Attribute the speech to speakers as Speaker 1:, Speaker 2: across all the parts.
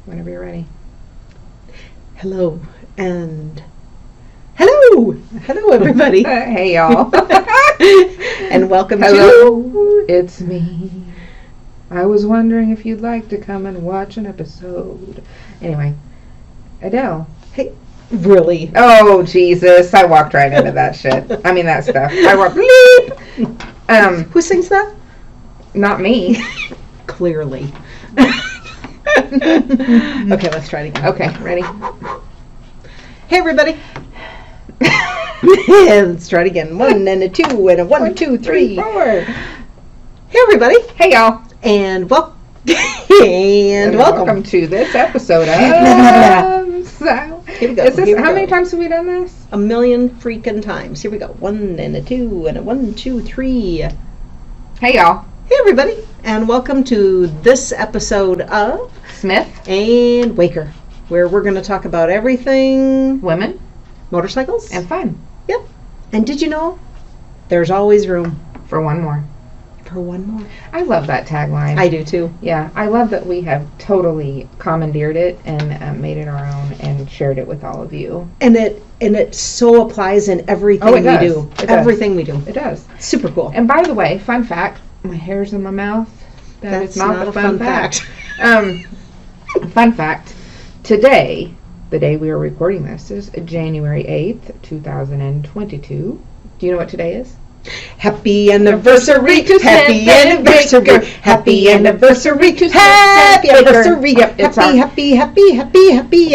Speaker 1: Whenever you're ready.
Speaker 2: Hello, and hello everybody.
Speaker 1: Hey y'all.
Speaker 2: And welcome
Speaker 1: Hello, it's me. I was wondering if you'd like to come and watch an episode. Anyway, Adele.
Speaker 2: Hey, really?
Speaker 1: Oh Jesus, I walked right into that shit. I mean that stuff. I walked bleep.
Speaker 2: Who sings that?
Speaker 1: Not me.
Speaker 2: Clearly. Okay, let's try it again.
Speaker 1: Okay, ready?
Speaker 2: Hey everybody. Let's try it again. 1 and a 2 and a 1, 2, 3,
Speaker 1: 4.
Speaker 2: Hey everybody.
Speaker 1: Hey y'all.
Speaker 2: And welcome
Speaker 1: to this episode of
Speaker 2: Here we go.
Speaker 1: How many times have we done this?
Speaker 2: A million freaking times. Here we go. 1 and a 2 and a 1, 2, 3.
Speaker 1: Hey y'all.
Speaker 2: Hey everybody, and welcome to this episode of
Speaker 1: Smith
Speaker 2: and Waker, where we're going to talk about everything
Speaker 1: women,
Speaker 2: motorcycles,
Speaker 1: and fun.
Speaker 2: Yep. And did you know there's always room
Speaker 1: For one more.
Speaker 2: for one more?
Speaker 1: I love that tagline.
Speaker 2: I do too.
Speaker 1: Yeah, I love that we have totally commandeered it and made it our own and shared it with all of you.
Speaker 2: And it so applies in everything we do. Everything we do.
Speaker 1: It does.
Speaker 2: Super cool.
Speaker 1: And by the way, fun fact, my hair's in my mouth.
Speaker 2: That's
Speaker 1: is not
Speaker 2: a
Speaker 1: the
Speaker 2: fun fact.
Speaker 1: Fun fact, today, the day we are recording this, is January 8th, 2022. Do you know what today is?
Speaker 2: Happy anniversary to Happy anniversary. Happy anniversary to
Speaker 1: Happy
Speaker 2: anniversary.
Speaker 1: Yep, it's our-
Speaker 2: Happy anniversary.
Speaker 1: Yeah,
Speaker 2: Happy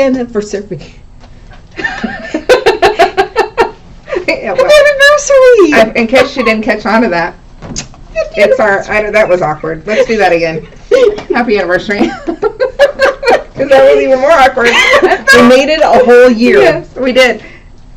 Speaker 1: well,
Speaker 2: anniversary.
Speaker 1: in case you didn't catch on to that, it's our, that was awkward. Let's do that again. Happy anniversary. Because that was even more awkward.
Speaker 2: We made it a whole year.
Speaker 1: Yes, we did.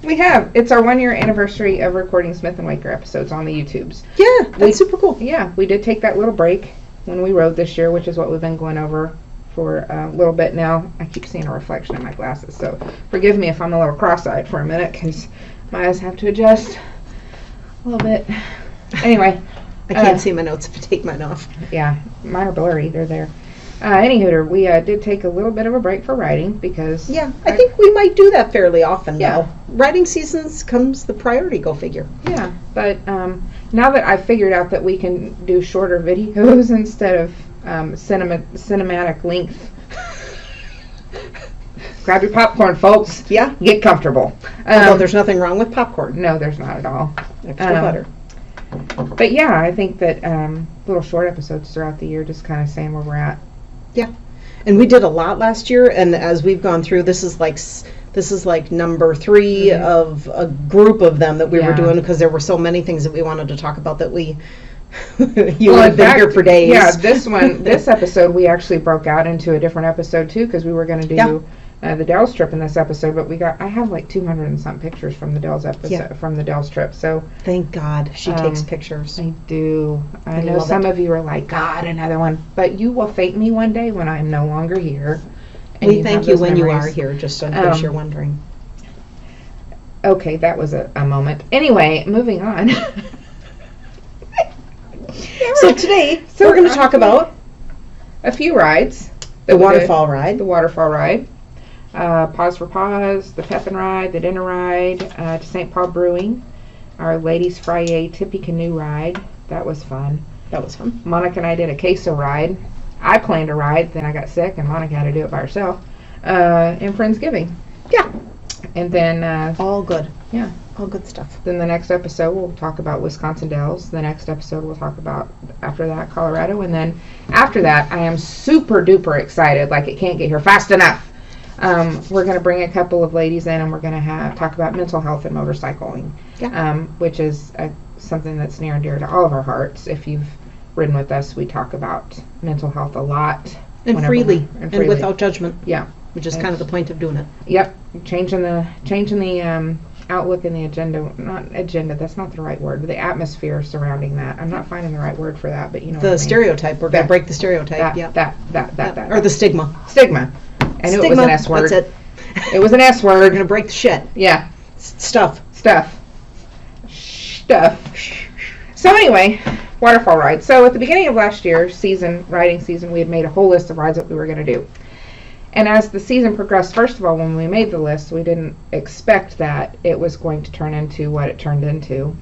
Speaker 1: We have. It's our 1 year anniversary of recording Smith and Waker episodes on the YouTubes.
Speaker 2: Yeah, that's super cool.
Speaker 1: Yeah, we did take that little break when we rode this year, which is what we've been going over for a little bit now. I keep seeing a reflection in my glasses, so forgive me if I'm a little cross-eyed for a minute, because my eyes have to adjust a little bit. Anyway.
Speaker 2: I can't see my notes if I take mine off.
Speaker 1: Yeah, mine are blurry. They're there. Anywho, we did take a little bit of a break for riding because...
Speaker 2: Yeah, I think we might do that fairly often
Speaker 1: Yeah.
Speaker 2: now. Riding seasons comes the priority, go figure.
Speaker 1: Yeah, but now that I've figured out that we can do shorter videos instead of cinematic length, grab your popcorn, folks.
Speaker 2: Yeah.
Speaker 1: Get comfortable.
Speaker 2: Although there's nothing wrong with popcorn.
Speaker 1: No, there's not at all.
Speaker 2: Extra butter.
Speaker 1: But yeah, I think that little short episodes throughout the year, just kind of saying where we're at.
Speaker 2: Yeah. And we did a lot last year, and as we've gone through, this is like number 3 of a group of them that we were doing, because there were so many things that we wanted to talk about that we you would have been here for days.
Speaker 1: Yeah, this episode we actually broke out into a different episode too, because we were going to do the Dells trip in this episode, but I have like 200 and some pictures from the Dells episode, from the Dells trip. So
Speaker 2: thank God she takes pictures.
Speaker 1: I do. I know some of you are like, God, another one, but you will thank me one day when I'm no longer here.
Speaker 2: We thank you when you are here, just in case you're wondering.
Speaker 1: Okay, that was a moment. Anyway, moving on.
Speaker 2: So today we're going to talk about
Speaker 1: a few rides.
Speaker 2: The Waterfall Ride.
Speaker 1: The Waterfall Ride. Paws for Paws, the Pepin Ride, the Dinner Ride, to St. Paul Brewing, our Ladies Friday Tippy Canoe Ride. That was fun.
Speaker 2: That was fun.
Speaker 1: Monica and I did a Queso ride. I planned a ride, then I got sick, and Monica had to do it by herself. And Friendsgiving.
Speaker 2: Yeah.
Speaker 1: And then...
Speaker 2: all good.
Speaker 1: Yeah.
Speaker 2: All good stuff.
Speaker 1: Then the next episode we'll talk about Wisconsin Dells. The next episode we'll talk about, after that, Colorado. And then after that, I am super duper excited, like it can't get here fast enough. We're going to bring a couple of ladies in, and we're going to talk about mental health and motorcycling, which is something that's near and dear to all of our hearts. If you've ridden with us, we talk about mental health a lot.
Speaker 2: And freely. And without judgment.
Speaker 1: Yeah.
Speaker 2: Which is kind of the point of doing it.
Speaker 1: Yep. Changing the outlook and the agenda, that's not the right word, but the atmosphere surrounding that. I'm not finding the right word for that, but you know what I mean.
Speaker 2: Stereotype. We're going to break the stereotype.
Speaker 1: That.
Speaker 2: Or the stigma.
Speaker 1: Stigma. And it was an S word.
Speaker 2: That's it.
Speaker 1: It was an S word.
Speaker 2: We're going to break the shit.
Speaker 1: Yeah.
Speaker 2: Stuff.
Speaker 1: So anyway, Waterfall Ride. So at the beginning of last year, riding season, we had made a whole list of rides that we were going to do. And as the season progressed, first of all, when we made the list, we didn't expect that it was going to turn into what it turned into.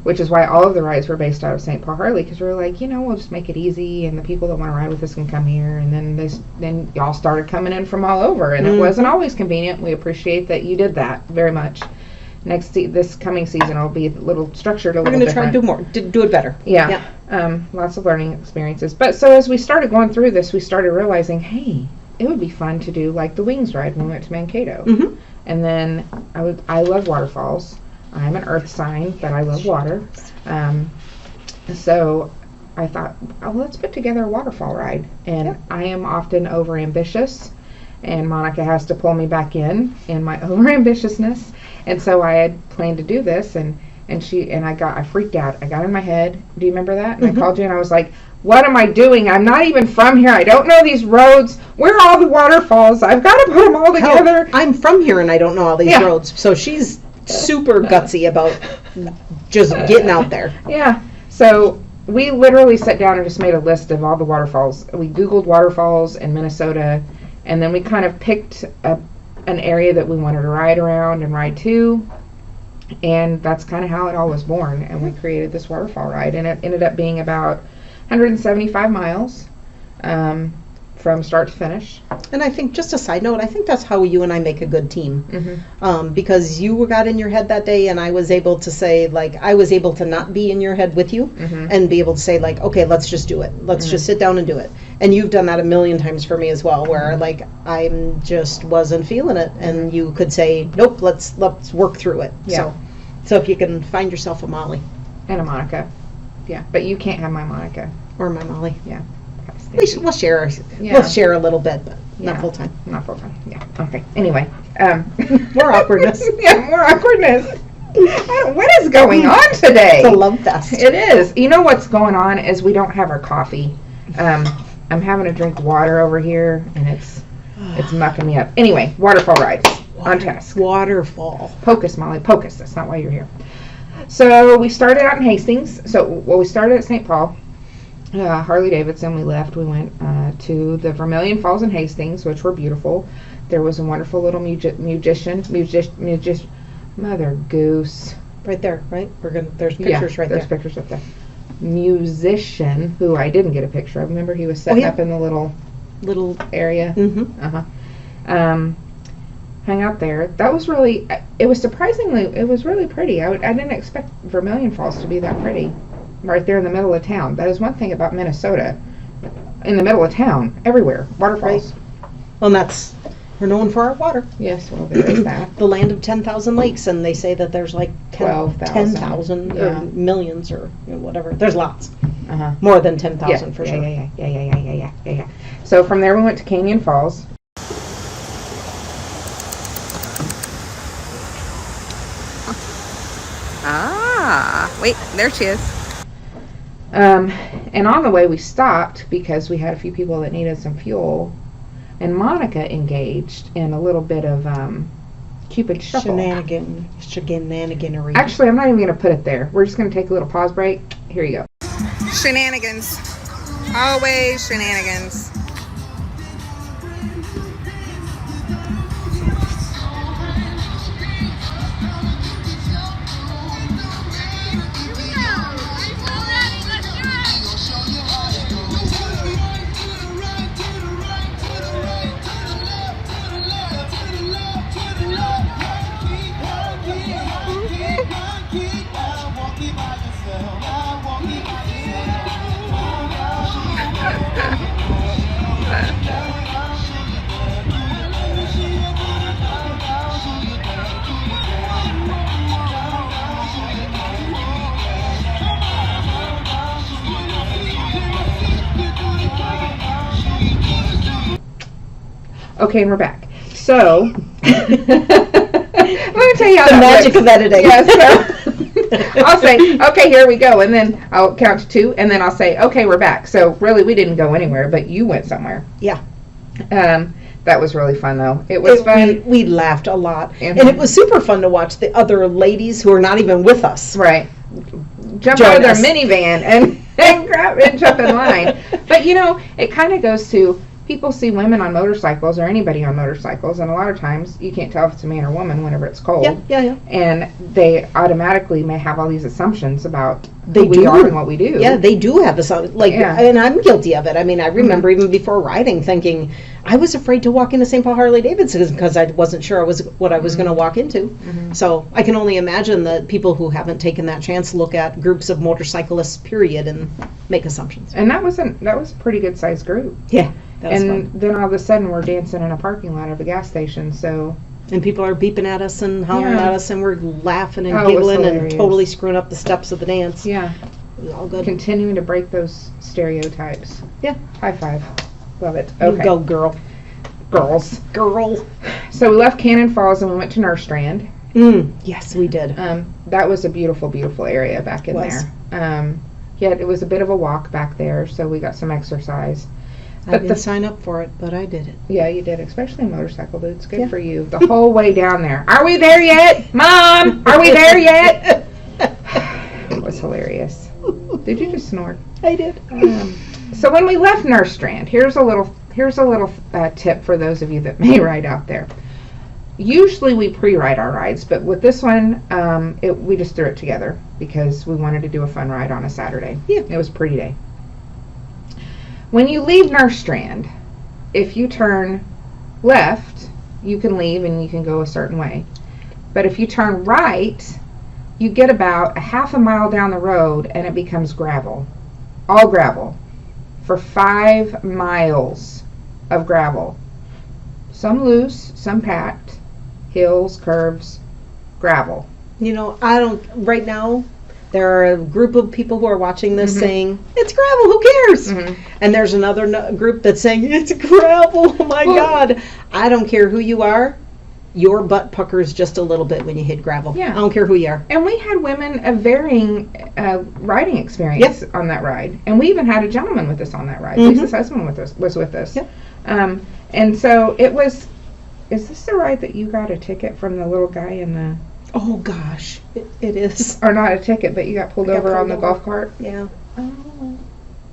Speaker 1: Which is why all of the rides were based out of St. Paul Harley, because we were like, we'll just make it easy, and the people that want to ride with us can come here. And then y'all started coming in from all over, and it wasn't always convenient. We appreciate that you did that very much. This coming season, it'll be a little structured, a little different.
Speaker 2: We're going to try to do it better.
Speaker 1: Yeah. Lots of learning experiences. But so as we started going through this, we started realizing, hey, it would be fun to do like the Wings ride when we went to Mankato.
Speaker 2: Mm-hmm.
Speaker 1: And then I love waterfalls. I'm an earth sign, but I love water. So I thought, let's put together a waterfall ride. And I am often over-ambitious, and Monica has to pull me back in my over-ambitiousness. And so I had planned to do this, and I freaked out. I got in my head. Do you remember that? And I called you, and I was like, what am I doing? I'm not even from here. I don't know these roads. Where are all the waterfalls? I've got to put them all together.
Speaker 2: I'm from here, and I don't know all these roads. So she's super gutsy about just getting out there.
Speaker 1: Yeah. So we literally sat down and just made a list of all the waterfalls. We Googled waterfalls in Minnesota, and then we kind of picked an area that we wanted to ride around and ride to. And that's kind of how it all was born. And we created this waterfall ride, and it ended up being about 175 miles from start to finish.
Speaker 2: And I think, just a side note, I think that's how you and I make a good team. Because you got in your head that day, and I was able to say, I was able to not be in your head with you and be able to say, okay, let's just do it. Let's just sit down and do it. And you've done that a million times for me as well, where I just wasn't feeling it, and you could say, nope, let's work through it.
Speaker 1: Yeah.
Speaker 2: So if you can find yourself a Mollie.
Speaker 1: And a Monica. Yeah, but you can't have my Monica.
Speaker 2: Or my Mollie.
Speaker 1: Yeah.
Speaker 2: We'll share. We'll share a little bit, but not full time.
Speaker 1: Not full time. Yeah. Okay. Anyway,
Speaker 2: more awkwardness.
Speaker 1: Yeah, more awkwardness. What is going on today?
Speaker 2: It's a love fest.
Speaker 1: It is. You know what's going on is we don't have our coffee. I'm having to drink water over here, and it's mucking me up. Anyway, waterfall rides on task.
Speaker 2: Waterfall.
Speaker 1: Pocus, Molly. Pocus. That's not why you're here. So we started out in Hastings. We started at St. Paul. Harley-Davidson, we left. We went to the Vermilion Falls in Hastings, which were beautiful. There was a wonderful little musician, Mother Goose.
Speaker 2: Right there, right? There's pictures right there.
Speaker 1: There's pictures up there. Musician, who I didn't get a picture of. Remember, he was setting up in the little area. Hang out there. That was really, it was really pretty. I didn't expect Vermilion Falls to be that pretty. Right there in the middle of town. That is one thing about Minnesota. In the middle of town, everywhere, waterfalls.
Speaker 2: Right. Well, and we're known for our water.
Speaker 1: Yes, well, there is that.
Speaker 2: The land of 10,000 lakes, and they say that there's
Speaker 1: 12,000.
Speaker 2: 10,000 or millions or whatever. There's lots. More than 10,000 for sure.
Speaker 1: Yeah. So from there we went to Canyon Falls.
Speaker 3: Wait, there she is.
Speaker 1: And on the way we stopped because we had a few people that needed some fuel, and Monica engaged in a little bit of Cupid shuffle.
Speaker 2: Shenaniganery.
Speaker 1: Actually, I'm not even going to put it there. We're just going to take a little pause break. Here you go.
Speaker 3: Shenanigans. Always shenanigans.
Speaker 1: Okay, and we're back. So, let me tell you how
Speaker 2: the magic
Speaker 1: works.
Speaker 2: of editing.
Speaker 1: Yes, so I'll say, okay, here we go, and then I'll count to 2, and then I'll say, okay, we're back. So really, we didn't go anywhere, but you went somewhere.
Speaker 2: Yeah.
Speaker 1: That was really fun, though. It was fun.
Speaker 2: We laughed a lot, and it was super fun to watch the other ladies who are not even with us.
Speaker 1: Right. jump out of their minivan and grab and jump in line. But, it kind of goes to, people see women on motorcycles or anybody on motorcycles, and a lot of times you can't tell if it's a man or woman whenever it's cold.
Speaker 2: Yeah.
Speaker 1: And they automatically may have all these assumptions about who we are and what we do.
Speaker 2: Yeah, they do have and I'm guilty of it. I mean, I remember even before riding thinking, I was afraid to walk into St. Paul Harley-Davidson because I wasn't sure what I was going to walk into.
Speaker 1: Mm-hmm.
Speaker 2: So I can only imagine that people who haven't taken that chance look at groups of motorcyclists, period, and make assumptions.
Speaker 1: And that was a pretty good sized group.
Speaker 2: Yeah.
Speaker 1: And then all of a sudden we're dancing in a parking lot of a gas station,
Speaker 2: and people are beeping at us and hollering at us, and we're laughing and
Speaker 1: it was
Speaker 2: giggling and
Speaker 1: hilarious.
Speaker 2: totally screwing up the steps of the dance.
Speaker 1: Yeah.
Speaker 2: It was all good.
Speaker 1: Continuing to break those stereotypes.
Speaker 2: Yeah.
Speaker 1: High five. Love it.
Speaker 2: You
Speaker 1: Okay.
Speaker 2: go, girl.
Speaker 1: Girls.
Speaker 2: Girl.
Speaker 1: So we left Cannon Falls and we went to Strand.
Speaker 2: Yes, we did.
Speaker 1: That was a beautiful, beautiful area back in there. It was a bit of a walk back there, so we got some exercise.
Speaker 2: I didn't sign up for it, but I did it.
Speaker 1: Yeah, you did, especially in motorcycle boots. Good for you. The whole way down there. Are we there yet? Mom, are we there yet? It was hilarious. Did you just snort?
Speaker 2: I did.
Speaker 1: So when we left Strand, here's a little tip for those of you that may ride out there. Usually we pre-ride our rides, but with this one, we just threw it together because we wanted to do a fun ride on a Saturday.
Speaker 2: Yeah.
Speaker 1: It was a pretty day. When you leave Strand, if you turn left, you can leave and you can go a certain way. But if you turn right, you get about a half a mile down the road and it becomes gravel. All gravel. For 5 miles of gravel. Some loose, some packed. Hills, curves, gravel.
Speaker 2: Right now, there are a group of people who are watching this saying, it's gravel, who cares? And there's another group that's saying, it's gravel, oh my God. I don't care who you are, your butt puckers just a little bit when you hit gravel.
Speaker 1: Yeah.
Speaker 2: I don't care who you are.
Speaker 1: And we had women of varying riding experience on that ride. And we even had a gentleman with us on that ride. Lisa's husband was with us.
Speaker 2: Yep.
Speaker 1: And so it was, is this the ride that you got a ticket from the little guy in the...
Speaker 2: Oh gosh, it is.
Speaker 1: Or not a ticket, but you got pulled over on the golf cart?
Speaker 2: Yeah.
Speaker 1: Oh,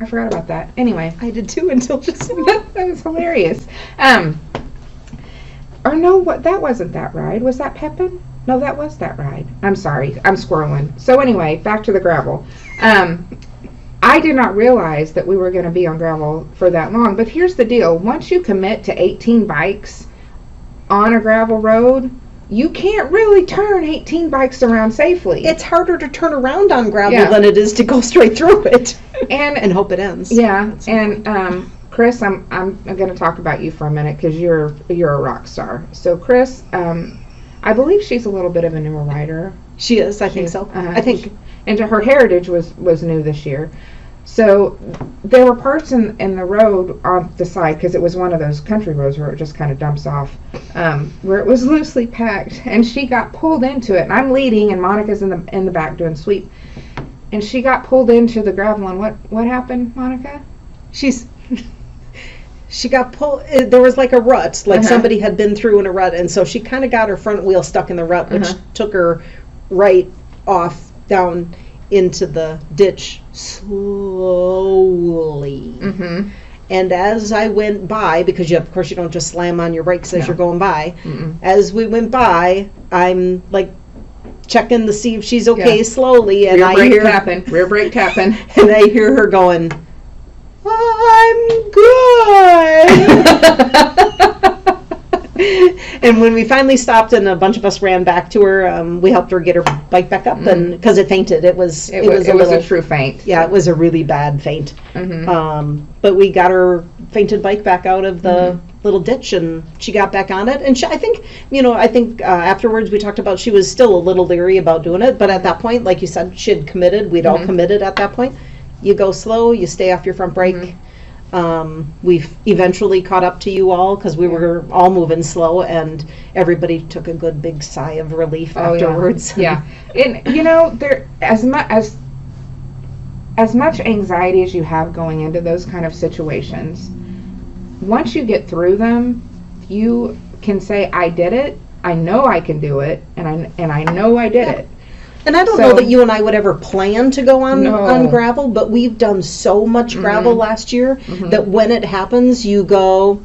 Speaker 1: I forgot about that. Anyway.
Speaker 2: I did too until just
Speaker 1: That was hilarious. Or no, that wasn't that ride. Was that Pepin? No, that was that ride. I'm sorry. I'm squirreling. So anyway, back to the gravel. I did not realize that we were going to be on gravel for that long. But here's the deal. Once you commit to 18 bikes on a gravel road, you can't really turn 18 bikes around safely.
Speaker 2: It's harder to turn around on gravel than it is to go straight through it and hope it ends.
Speaker 1: Yeah, and Chris, I'm going to talk about you for a minute because you're a rock star. So Chris, I believe she's a little bit of a newer rider.
Speaker 2: She is, I think so. I think,
Speaker 1: and her heritage was new this year. So there were parts in the road on the side, because it was one of those country roads where it just kind of dumps off, where it was loosely packed, and she got pulled into it. And I'm leading, and Monica's in the back doing sweep, and she got pulled into the gravel. And what happened, Monica?
Speaker 2: She got pulled. There was like a rut, like somebody had been through in a rut, and so she kind of got her front wheel stuck in the rut, which took her right off down into the ditch slowly. And as I went by, because of course you don't just slam on your brakes as you're going by, as we went by, I'm like checking to see if she's okay slowly, and
Speaker 1: rear brake tapping,
Speaker 2: and I hear her going, I'm good. And when we finally stopped and a bunch of us ran back to her, we helped her get her bike back up, and because it fainted, it was
Speaker 1: a true faint.
Speaker 2: Yeah, it was a really bad faint. But we got her fainted bike back out of the little ditch, and she got back on it. And I think afterwards we talked about she was still a little leery about doing it, but at that point, like you said, she had committed. We'd all committed at that point. You go slow, you stay off your front brake. We've eventually caught up to you all because we were all moving slow, and everybody took a good big sigh of relief afterwards.
Speaker 1: Yeah. And there as much anxiety as you have going into those kind of situations, once you get through them, you can say, I did it, I know I can do it, and I know I did it.
Speaker 2: And I don't know that you and I would ever plan to go on gravel, but we've done so much gravel last year that when it happens, you go,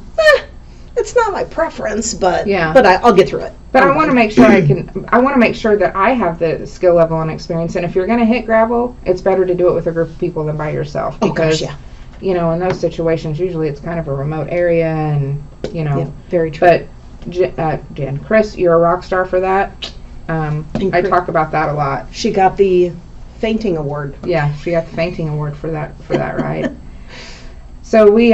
Speaker 2: it's not my preference, but I'll get through it.
Speaker 1: But I want to make sure I want to make sure that I have the skill level and experience. And if you're going to hit gravel, it's better to do it with a group of people than by yourself. Because, you know, in those situations, usually it's kind of a remote area and, you know. Yeah,
Speaker 2: very true.
Speaker 1: But, Jen, Chris, you're a rock star for that. I talk about that a lot.
Speaker 2: She got the fainting award.
Speaker 1: Yeah, she got the fainting award for that ride. So we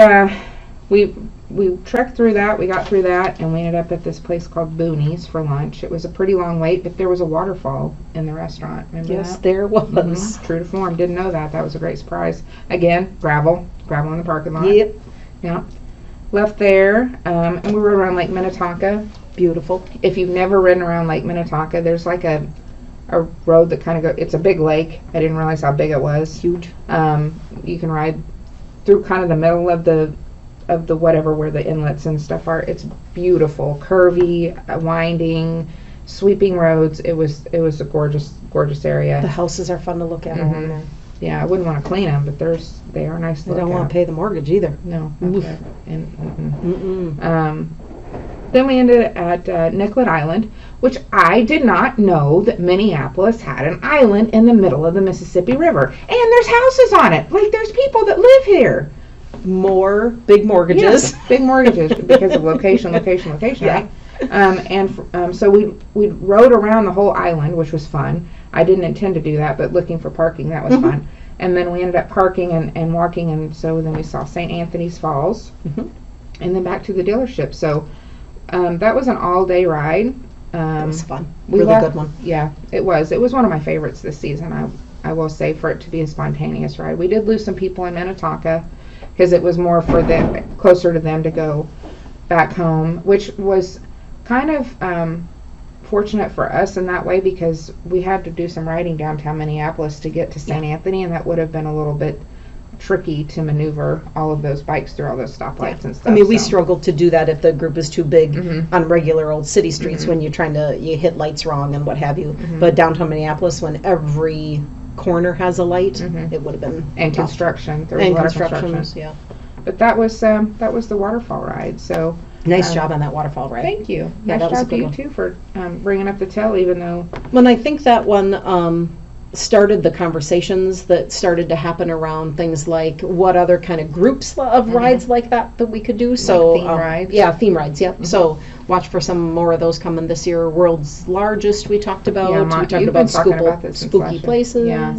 Speaker 1: trekked through that, we got through that, and we ended up at this place called Boonies for lunch. It was a pretty long wait, but there was a waterfall in the restaurant. Remember that?
Speaker 2: Yes, there was.
Speaker 1: True to form. Didn't know that. That was a great surprise. Again, gravel in the parking lot.
Speaker 2: Yep.
Speaker 1: Yeah. Left there, and we were around Lake Minnetonka.
Speaker 2: Beautiful.
Speaker 1: If you've never ridden around Lake Minnetonka, there's like a road that kind of goes, it's a big lake. I didn't realize how big it was.
Speaker 2: Huge.
Speaker 1: You can ride through kind of the middle of the whatever where the inlets and stuff are. It's beautiful, curvy, winding, sweeping roads. It was a gorgeous area.
Speaker 2: The houses are fun to look at along there.
Speaker 1: Yeah, I wouldn't want to clean them, but they are nice to look at.
Speaker 2: I don't want to pay the mortgage either.
Speaker 1: No. Okay. Then we ended at Nicollet Island, which I did not know that Minneapolis had an island in the middle of the Mississippi River. And there's houses on it. Like, there's people that live here.
Speaker 2: More big mortgages.
Speaker 1: Yes, big mortgages because of location, right? So we rode around the whole island, which was fun. I didn't intend to do that, but looking for parking, that was fun. And then we ended up parking and walking, and so then we saw St. Anthony's Falls, and then back to the dealership. So that was an all-day ride.
Speaker 2: It was fun. Really good one.
Speaker 1: Yeah, it was. It was one of my favorites this season, I will say, for it to be a spontaneous ride. We did lose some people in Minnetonka, because it was more for them, closer to them to go back home, which was kind of fortunate for us in that way, because we had to do some riding downtown Minneapolis to get to St. Anthony, and that would have been a little bit tricky to maneuver all of those bikes through all those stoplights and stuff.
Speaker 2: I mean, we struggled to do that if the group is too big on regular old city streets when you hit lights wrong and what have you. But downtown Minneapolis, when every corner has a light, it would have been
Speaker 1: and tough. Construction. There was a lot of construction.
Speaker 2: Yeah.
Speaker 1: But that was the Waterfall Ride. So
Speaker 2: nice job on that Waterfall Ride.
Speaker 1: Thank you.
Speaker 2: Yeah,
Speaker 1: nice job to you too for bringing up the tail, even though.
Speaker 2: When I think that one started the conversations that started to happen around things like what other kind of groups of rides like that we could do. So
Speaker 1: like theme rides.
Speaker 2: Yeah, theme rides. Yep. So watch for some more of those coming this year. World's largest we talked about.
Speaker 1: Yeah,
Speaker 2: we talked
Speaker 1: about
Speaker 2: spooky places.
Speaker 1: Yeah.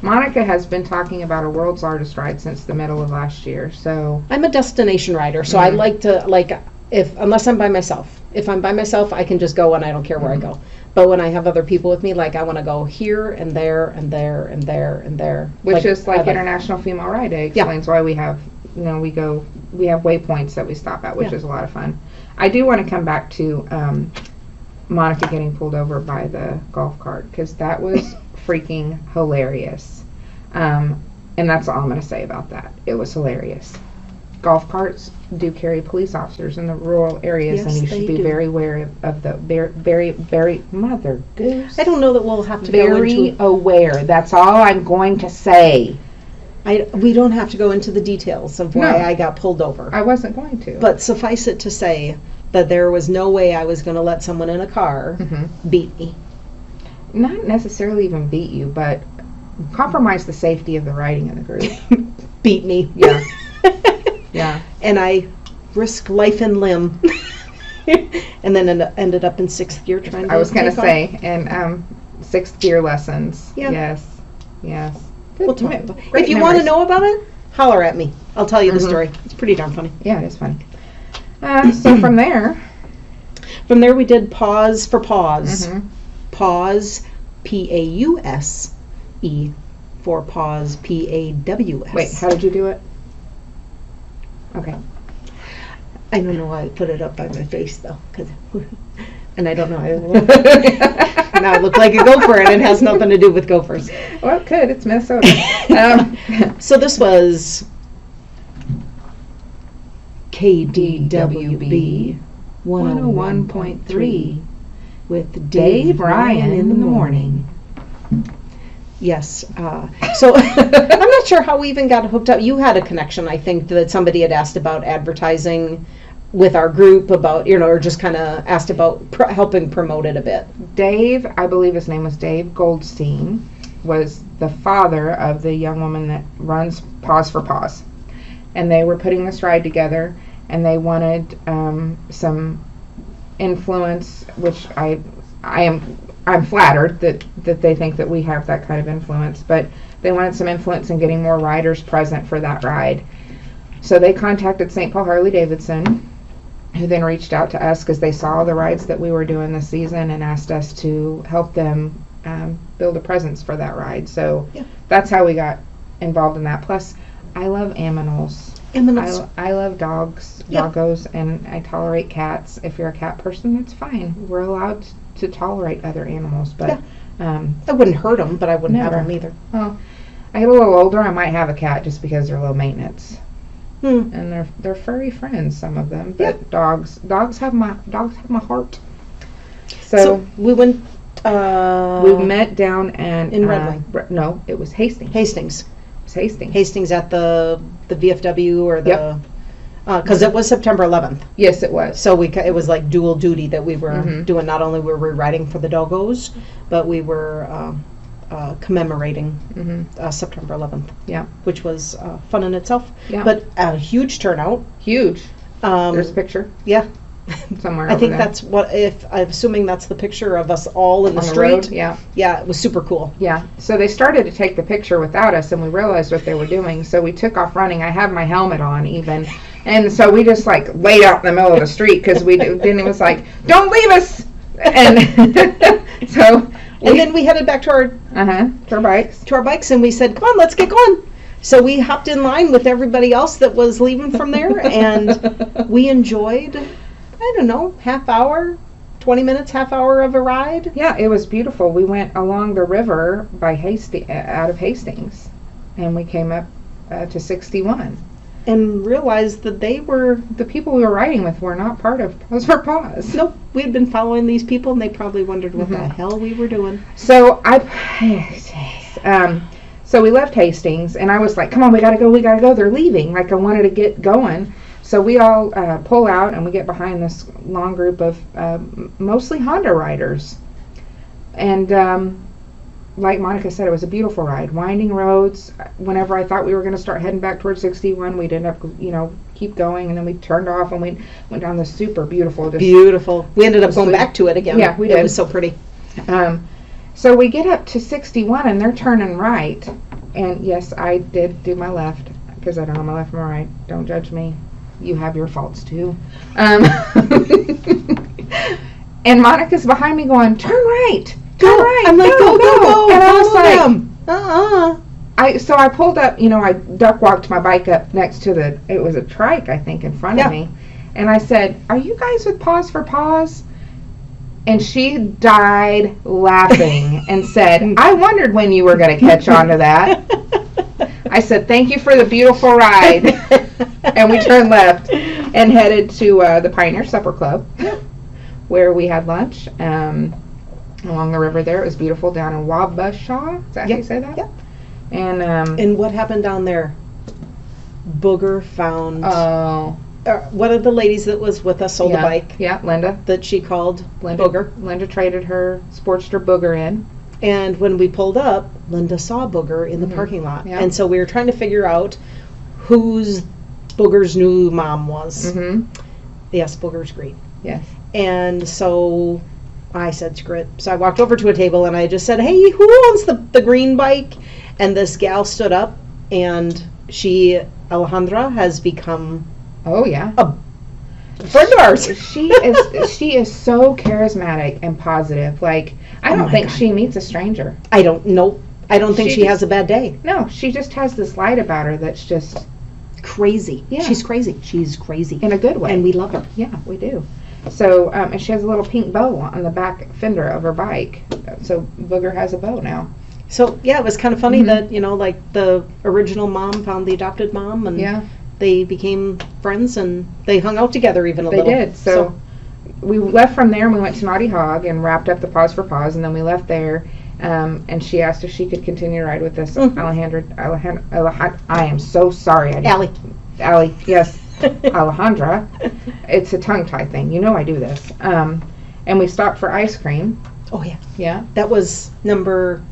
Speaker 1: Monica has been talking about a world's largest ride since the middle of last year. So
Speaker 2: I'm a destination rider, so I like to unless I'm by myself. If I'm by myself, I can just go and I don't care where I go. But when I have other people with me, like I want to go here and there and there and there and there.
Speaker 1: Which is like International Female Ride Day explains why we have, we have waypoints that we stop at, which is a lot of fun. I do want to come back to Monica getting pulled over by the golf cart, because that was freaking hilarious. And that's all I'm going to say about that. It was hilarious. Golf carts do carry police officers in the rural areas, and you should be very aware of the very mother goose.
Speaker 2: I don't know that we'll have to
Speaker 1: very aware. That's all I'm going to say.
Speaker 2: We don't have to go into the details of why I got pulled over.
Speaker 1: I wasn't going to.
Speaker 2: But suffice it to say that there was no way I was going to let someone in a car beat me.
Speaker 1: Not necessarily even beat you, but compromise the safety of the riding in the group.
Speaker 2: Beat me.
Speaker 1: Yeah. Yeah.
Speaker 2: And I risked life and limb. And then ended up in sixth gear trying to
Speaker 1: I was going to say, and sixth gear lessons. Yeah. Yes.
Speaker 2: We'll talk about it. If you want to know about it, holler at me. I'll tell you the story. It's pretty darn funny.
Speaker 1: Yeah, it is funny. So from there
Speaker 2: we did Paws for Paws. Paws, P-A-U-S-E, for Paws, P-A-W-S.
Speaker 1: Wait, how did you do it? Okay.
Speaker 2: I don't know why I put it up by my face, though. And I don't know. Now I look like a gopher, and it has nothing to do with gophers.
Speaker 1: Well, it could. It's Minnesota.
Speaker 2: So this was KDWB 101.3 with Dave Ryan in the morning. Yes. So I'm not sure how we even got hooked up. You had a connection, I think, that somebody had asked about advertising with our group about, or just kind of asked about helping promote it a bit.
Speaker 1: Dave, I believe his name was Dave Goldstein, was the father of the young woman that runs Paws for Paws. And they were putting this ride together, and they wanted some influence, which I'm flattered that they think that we have that kind of influence, but they wanted some influence in getting more riders present for that ride. So they contacted St. Paul HarleyDavidson, who then reached out to us because they saw the rides that we were doing this season and asked us to help them build a presence for that ride. So that's how we got involved in that. Plus, I love aminals. I love dogs, doggos, and I tolerate cats. If you're a cat person, that's fine. We're allowed to tolerate other animals, but
Speaker 2: I wouldn't hurt them, but I wouldn't have them either.
Speaker 1: Well, I get a little older, I might have a cat just because they're low maintenance. And they're furry friends, some of them. But dogs have my heart. So
Speaker 2: we went.
Speaker 1: We met down in
Speaker 2: Red Wing.
Speaker 1: No, it was Hastings.
Speaker 2: Hastings.
Speaker 1: It was Hastings.
Speaker 2: Hastings at the VFW or the. Because it was September 11th.
Speaker 1: Yes, it was.
Speaker 2: So it was like dual duty that we were doing. Not only were we riding for the doggos, but we were commemorating September 11th.
Speaker 1: Yeah.
Speaker 2: Which was fun in itself.
Speaker 1: Yeah.
Speaker 2: But a huge turnout.
Speaker 1: Huge. There's a picture.
Speaker 2: Yeah.
Speaker 1: Somewhere
Speaker 2: I think
Speaker 1: there.
Speaker 2: that's I'm assuming that's the picture of us all in the street.
Speaker 1: Road, yeah.
Speaker 2: Yeah, it was super cool.
Speaker 1: Yeah. So they started to take the picture without us, and we realized what they were doing. So we took off running. I had my helmet on even. And so we just laid out in the middle of the street because then it was like, don't leave us. And
Speaker 2: then we headed back to our
Speaker 1: bikes.
Speaker 2: To our bikes, and we said, come on, let's get going. So we hopped in line with everybody else that was leaving from there, and we enjoyed, I don't know, half hour, 20 minutes, half hour of a ride.
Speaker 1: Yeah, it was beautiful. We went along the river by out of Hastings, and we came up to 61.
Speaker 2: And realized that
Speaker 1: the people we were riding with were not part of Paws for Paws.
Speaker 2: Nope, we had been following these people, and they probably wondered what the hell we were doing.
Speaker 1: So so we left Hastings, and I was like, come on, we gotta go, they're leaving. I wanted to get going. So we all pull out, and we get behind this long group of mostly Honda riders. And like Monica said, it was a beautiful ride. Winding roads. Whenever I thought we were going to start heading back towards 61, we'd end up, keep going, and then we turned off and we went down this super beautiful.
Speaker 2: Beautiful. We ended up going back to it again.
Speaker 1: Yeah, we did.
Speaker 2: It was so pretty.
Speaker 1: So we get up to 61, and they're turning right. And yes, I did do my left because I don't know my left from my right. Don't judge me. You have your faults too. And Monica's behind me going, turn right. Turn right.
Speaker 2: I'm like, go.
Speaker 1: And I was like, So I pulled up, I duck walked my bike up next to it was a trike, I think, in front of me. And I said, are you guys with Paws for Paws? And she died laughing and said, I wondered when you were going to catch on to that. I said, thank you for the beautiful ride. And we turned left and headed to the Pioneer Supper Club, where we had lunch. Along the river there. It was beautiful down in Wabasha. Is that how you say that?
Speaker 2: Yeah.
Speaker 1: And
Speaker 2: what happened down there? Booger found...
Speaker 1: Oh.
Speaker 2: One of the ladies that was with us sold a bike.
Speaker 1: Yeah, Linda.
Speaker 2: That she called Booger.
Speaker 1: Linda traded her Sportster Booger in.
Speaker 2: And when we pulled up, Linda saw Booger in the parking lot.
Speaker 1: Yeah.
Speaker 2: And so we were trying to figure out whose Booger's new mom was. Yes, Booger's great.
Speaker 1: Yes.
Speaker 2: And so... I said, screw it. So I walked over to a table and I just said, hey, who owns the green bike? And this gal stood up, and Alejandra, has become
Speaker 1: a
Speaker 2: friend of ours.
Speaker 1: She is so charismatic and positive. I don't think she meets a stranger.
Speaker 2: I don't think she has a bad day.
Speaker 1: No, she just has this light about her that's just
Speaker 2: crazy.
Speaker 1: Yeah.
Speaker 2: She's crazy. She's crazy.
Speaker 1: In a good way.
Speaker 2: And we love her.
Speaker 1: Yeah, we do. So, and she has a little pink bow on the back fender of her bike. So Booger has a bow now.
Speaker 2: So, yeah, it was kind of funny that, the original mom found the adopted mom, and they became friends, and they hung out together even a little.
Speaker 1: They did. So we left from there, and we went to Naughty Hog and wrapped up the Paws for Paws, and then we left there, And she asked if she could continue to ride with us. Alejandra, I am so sorry. Allie, yes, Alejandra. It's a tongue tie thing. You know I do this. And we stopped for ice cream.
Speaker 2: Oh, yeah.
Speaker 1: Yeah.
Speaker 2: That was number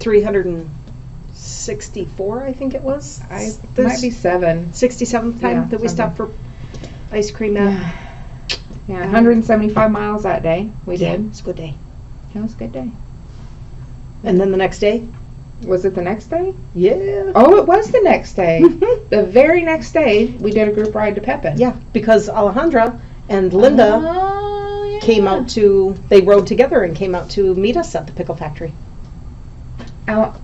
Speaker 2: 364, I think it was.
Speaker 1: Might be 7.
Speaker 2: 67th time that we stopped for ice cream at.
Speaker 1: Yeah, 175 miles that day. We did.
Speaker 2: It was a good day.
Speaker 1: It was a good day.
Speaker 2: And then the next day?
Speaker 1: Was it the next day?
Speaker 2: Yeah.
Speaker 1: Oh, it was the next day. The very next day, we did a group ride to Pepin.
Speaker 2: Yeah, because Alejandra and Linda came out they rode together and came out to meet us at the Pickle Factory.
Speaker 1: Alejandra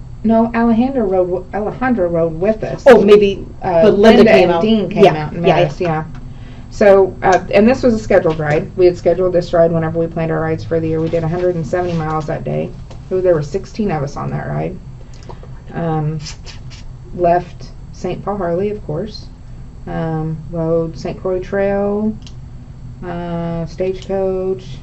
Speaker 1: rode with us.
Speaker 2: Oh, maybe, but Linda came out.
Speaker 1: And Dean came out and met us, yeah. So, and this was a scheduled ride. We had scheduled this ride whenever we planned our rides for the year. We did 170 miles that day. There were 16 of us on that ride. Left St. Paul Harley, of course. Rode St. Croix Trail, Stagecoach,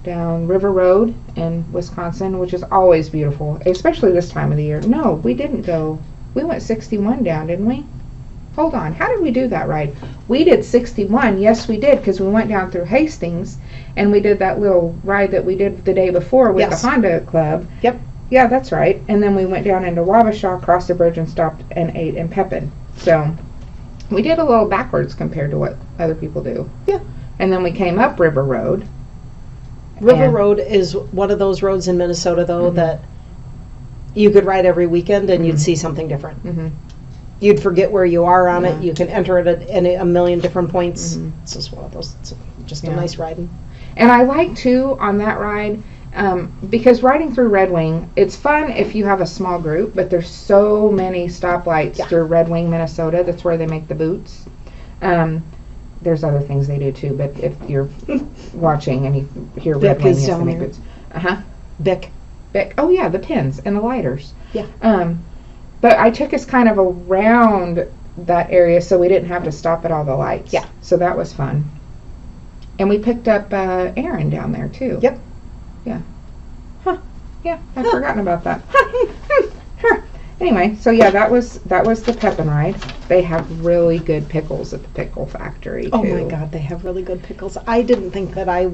Speaker 1: down River Road in Wisconsin, which is always beautiful, especially this time of the year. No, we didn't go. We went 61 down, didn't we? Hold on. How did we do that ride? We did 61. Yes, we did, because we went down through Hastings, and we did that little ride that we did the day before with the Honda Club.
Speaker 2: Yep.
Speaker 1: Yeah, that's right. And then we went down into Wabasha, crossed the bridge, and stopped and ate in Pepin. So we did a little backwards compared to what other people do.
Speaker 2: Yeah.
Speaker 1: And then we came up River Road.
Speaker 2: River Road is one of those roads in Minnesota, though, that you could ride every weekend and you'd see something different.
Speaker 1: Mm-hmm.
Speaker 2: You'd forget where you are on it. You can enter it at a million different points. It's just one of those. It's just a nice riding.
Speaker 1: And I like, too, on that ride, because riding through Red Wing, it's fun if you have a small group, but there's so many stoplights through Red Wing, Minnesota. That's where they make the boots. There's other things they do, too, but if you're watching and you hear Red Wing, yes, they make boots. Bic. Oh, yeah, the pins and the lighters.
Speaker 2: Yeah.
Speaker 1: But I took us kind of around that area so we didn't have to stop at all the lights.
Speaker 2: Yeah.
Speaker 1: So that was fun. And we picked up Aaron down there, too.
Speaker 2: Yep.
Speaker 1: Yeah. Huh. Yeah, I'd forgotten about that. Anyway, so yeah, that was the Pepin Ride. They have really good pickles at the Pickle Factory, too.
Speaker 2: Oh, my God, they have really good pickles. I didn't think that I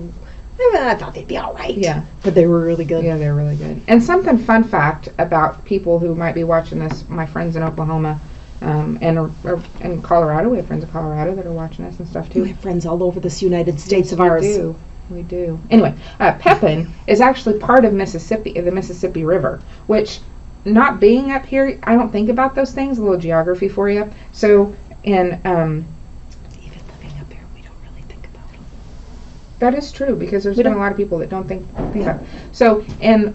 Speaker 2: thought they'd be all right.
Speaker 1: Yeah.
Speaker 2: But they were really good.
Speaker 1: Yeah, they're really good. And fun fact about people who might be watching this, my friends in Oklahoma and Colorado. We have friends in Colorado that are watching us and stuff, too.
Speaker 2: We have friends all over this United States of ours.
Speaker 1: We do. Anyway, Pepin is actually part of Mississippi, the Mississippi River, which, not being up here, I don't think about those things. A little geography for you. So, in
Speaker 2: even living up here, we don't really think about it.
Speaker 1: That is true, because there's been a lot of people that don't think about it. So, in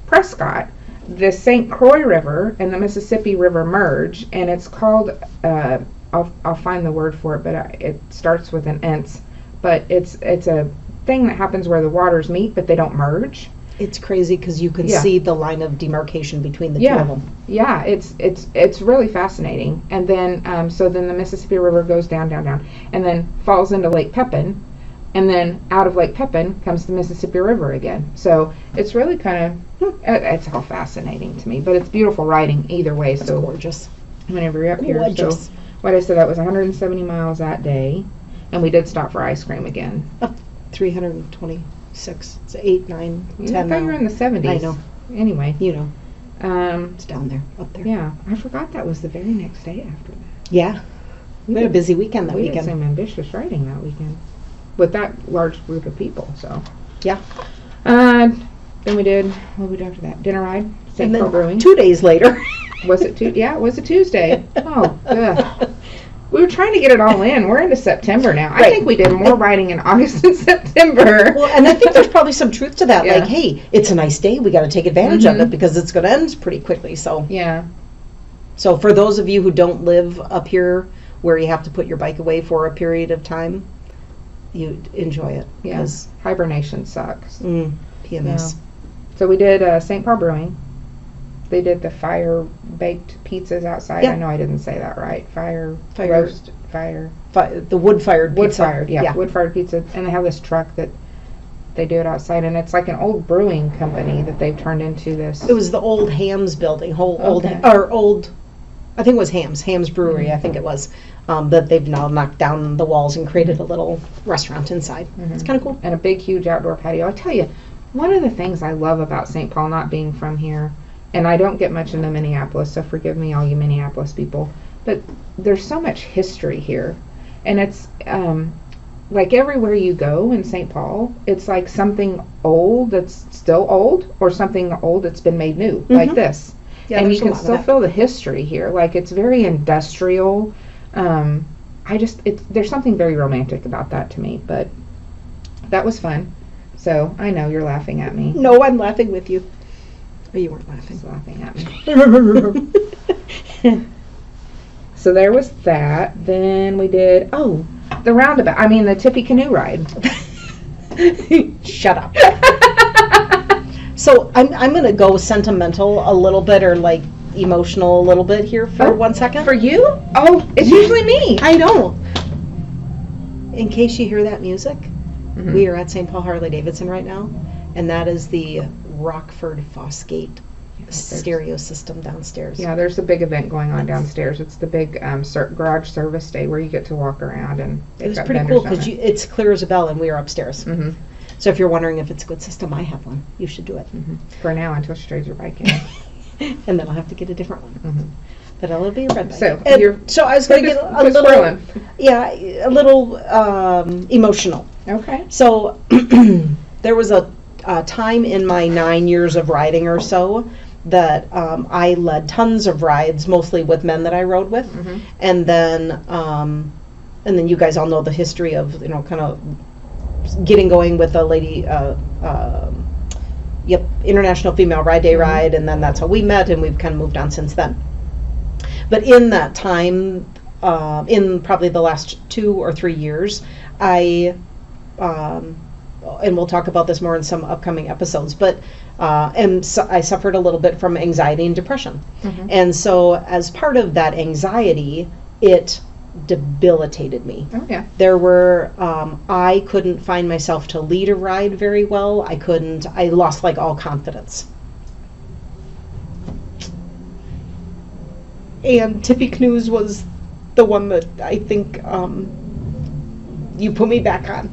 Speaker 1: Prescott, the St. Croix River and the Mississippi River merge, and it's called, I'll find the word for it, but it starts with an ence. But it's a thing that happens where the waters meet, but they don't merge.
Speaker 2: It's crazy because you can see the line of demarcation between the two of them.
Speaker 1: Yeah, it's really fascinating. And then so then the Mississippi River goes down, and then falls into Lake Pepin, and then out of Lake Pepin comes the Mississippi River again. So it's really kind of it's all fascinating to me, but it's beautiful riding either way.
Speaker 2: It's
Speaker 1: so
Speaker 2: gorgeous.
Speaker 1: Whenever you're up here, so what I said, that was 170 miles that day, and we did stop for ice cream again.
Speaker 2: 326. It's 8, 9, 10.
Speaker 1: I thought you were in the 70s.
Speaker 2: I know.
Speaker 1: Anyway.
Speaker 2: You know. It's down there, up there.
Speaker 1: Yeah. I forgot that was the very next day after that.
Speaker 2: Yeah. We had a busy weekend that weekend.
Speaker 1: We did some ambitious riding that weekend with that large group of people, so.
Speaker 2: Yeah.
Speaker 1: Then we did, what did we do after that? Dinner ride, St. Paul Brewing.
Speaker 2: 2 days later.
Speaker 1: Was it Yeah, it was a Tuesday. Oh, ugh. We were trying to get it all in. We're into September now. I think we did more riding in August than September.
Speaker 2: Well, and I think there's probably some truth to that. Yeah. Like, hey, it's a nice day. We got to take advantage of it because it's going to end pretty quickly. So
Speaker 1: yeah.
Speaker 2: So for those of you who don't live up here, where you have to put your bike away for a period of time, you enjoy it.
Speaker 1: Yes. Hibernation sucks.
Speaker 2: PMS. Yeah.
Speaker 1: So we did St. Paul Brewing. They did the fire-baked pizzas outside. Yeah. I know I didn't say that right. The wood-fired pizza.
Speaker 2: Wood-fired,
Speaker 1: yeah. Wood-fired pizza. And they have this truck that They do it outside, and it's like an old brewing company that they've turned into this.
Speaker 2: It was the old Hams building,
Speaker 1: Okay.
Speaker 2: old, I think it was Hams Brewery, I think it was, that they've now knocked down the walls and created a little restaurant inside. It's kind of cool.
Speaker 1: And a big, huge outdoor patio. I tell you, one of the things I love about St. Paul not being from here, and I don't get much into Minneapolis, so forgive me, all you Minneapolis people, but there's so much history here. And it's like everywhere you go in St. Paul, it's like something old that's still old, or something old that's been made new, like this.
Speaker 2: Yeah,
Speaker 1: And you
Speaker 2: there's a
Speaker 1: can
Speaker 2: lot of
Speaker 1: still
Speaker 2: that.
Speaker 1: feel the history here. Like, it's very industrial. There's something very romantic about that to me, but that was fun. So I know you're laughing at me.
Speaker 2: No, I'm laughing with you. Oh, you weren't laughing.
Speaker 1: He's laughing at me. So there was that. Then we did, the roundabout. I mean, the Tippy Canoe ride.
Speaker 2: Shut up. So I'm going to go sentimental a little bit, or like emotional a little bit here for 1 second.
Speaker 1: For you? Oh, it's usually me.
Speaker 2: I know. In case you hear that music, we are at St. Paul Harley-Davidson right now, and that is the Rockford Fosgate stereo system downstairs.
Speaker 1: Yeah, there's a big event going on downstairs. It's the big garage service day where you get to walk around, and
Speaker 2: It was pretty cool because it's clear as a bell, and we are upstairs. So if you're wondering if it's a good system, I have one. You should do it.
Speaker 1: For now, until she trades her bike in.
Speaker 2: And then I'll have to get a different one. But it'll be a red bike.
Speaker 1: So,
Speaker 2: So I was going to get a little emotional.
Speaker 1: Okay.
Speaker 2: So there was a time in my 9 years of riding or so that I led tons of rides, mostly with men that I rode with, and then you guys all know the history of kind of getting going with a lady. International Female Ride Day ride, and then that's how we met, and we've kind of moved on since then. But in that time, in probably the last 2 or 3 years, I and we'll talk about this more in some upcoming episodes, but I suffered a little bit from anxiety and depression. And so as part of that anxiety, it debilitated me.
Speaker 1: Oh, yeah.
Speaker 2: There were, I couldn't find myself to lead a ride very well. I lost like all confidence. And Tippy Canoes was the one that I think you put me back on.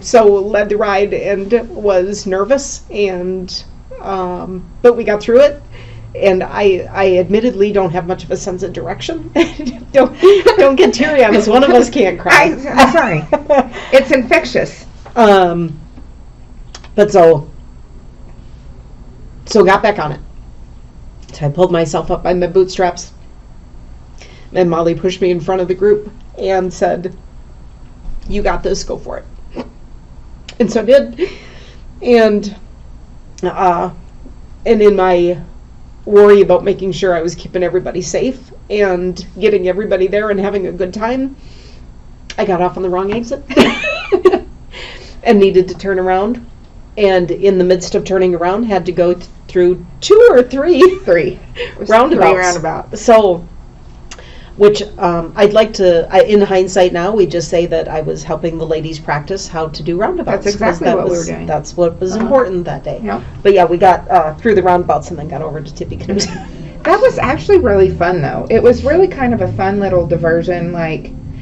Speaker 2: So led the ride and was nervous, and but we got through it. And I admittedly don't have much of a sense of direction. don't get teary on us. One of us can't cry.
Speaker 1: I'm sorry. It's infectious.
Speaker 2: But so got back on it. So I pulled myself up by my bootstraps, and Molly pushed me in front of the group and said, "You got this. Go for it." And so I did. And in my worry about making sure I was keeping everybody safe and getting everybody there and having a good time, I got off on the wrong exit and needed to turn around. And in the midst of turning around, had to go through 2 or 3 roundabouts. So, which I'd like to, in hindsight now, we just say that I was helping the ladies practice how to do roundabouts.
Speaker 1: That's exactly what we were doing.
Speaker 2: That's what was important that day.
Speaker 1: Yeah.
Speaker 2: But yeah, we got through the roundabouts and then got over to Tippy Canoes.
Speaker 1: That was actually really fun, though. It was really kind of a fun little diversion,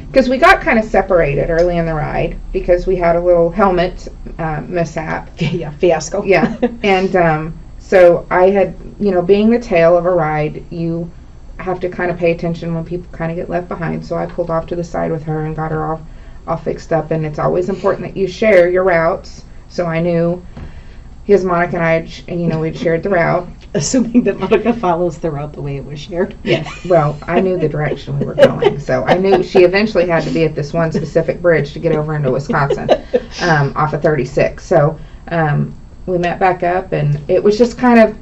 Speaker 1: because we got kind of separated early in the ride because we had a little helmet mishap.
Speaker 2: Yeah, fiasco.
Speaker 1: Yeah. And so I had, being the tail of a ride, you have to kind of pay attention when people kind of get left behind. So I pulled off to the side with her and got her all fixed up. And it's always important that you share your routes. So I knew Monica and I, we'd shared the route.
Speaker 2: Assuming that Monica follows the route the way it was shared.
Speaker 1: Yes. Well, I knew the direction we were going. So I knew she eventually had to be at this one specific bridge to get over into Wisconsin off of 36. So we met back up, and it was just kind of